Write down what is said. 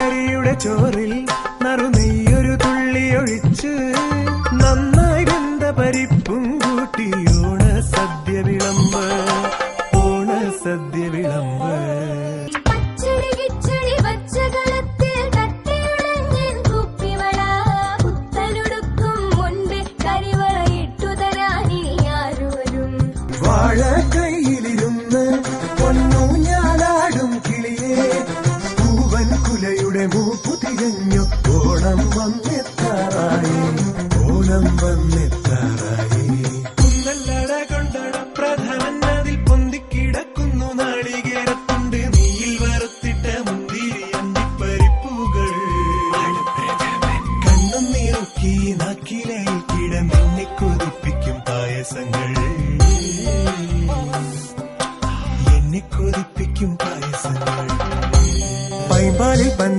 കോഴിക്കറിയുടെ ചോറിൽ നറുനെയ്യൊരു തുള്ളി ഒഴിച്ച് നന്നായി വെന്ത പരിപ്പും കൂട്ടി ഓണസദ്യ വിളമ്പ്, ഓണസദ്യ വിളമ്പ്. വാഴ കയ്യിലിരുന്ന് പൊന്നൂഞ്ഞാലാടും കിളിയേ, പൂവൻ കുലയുടെ മൂപ്പു തികഞ്ഞു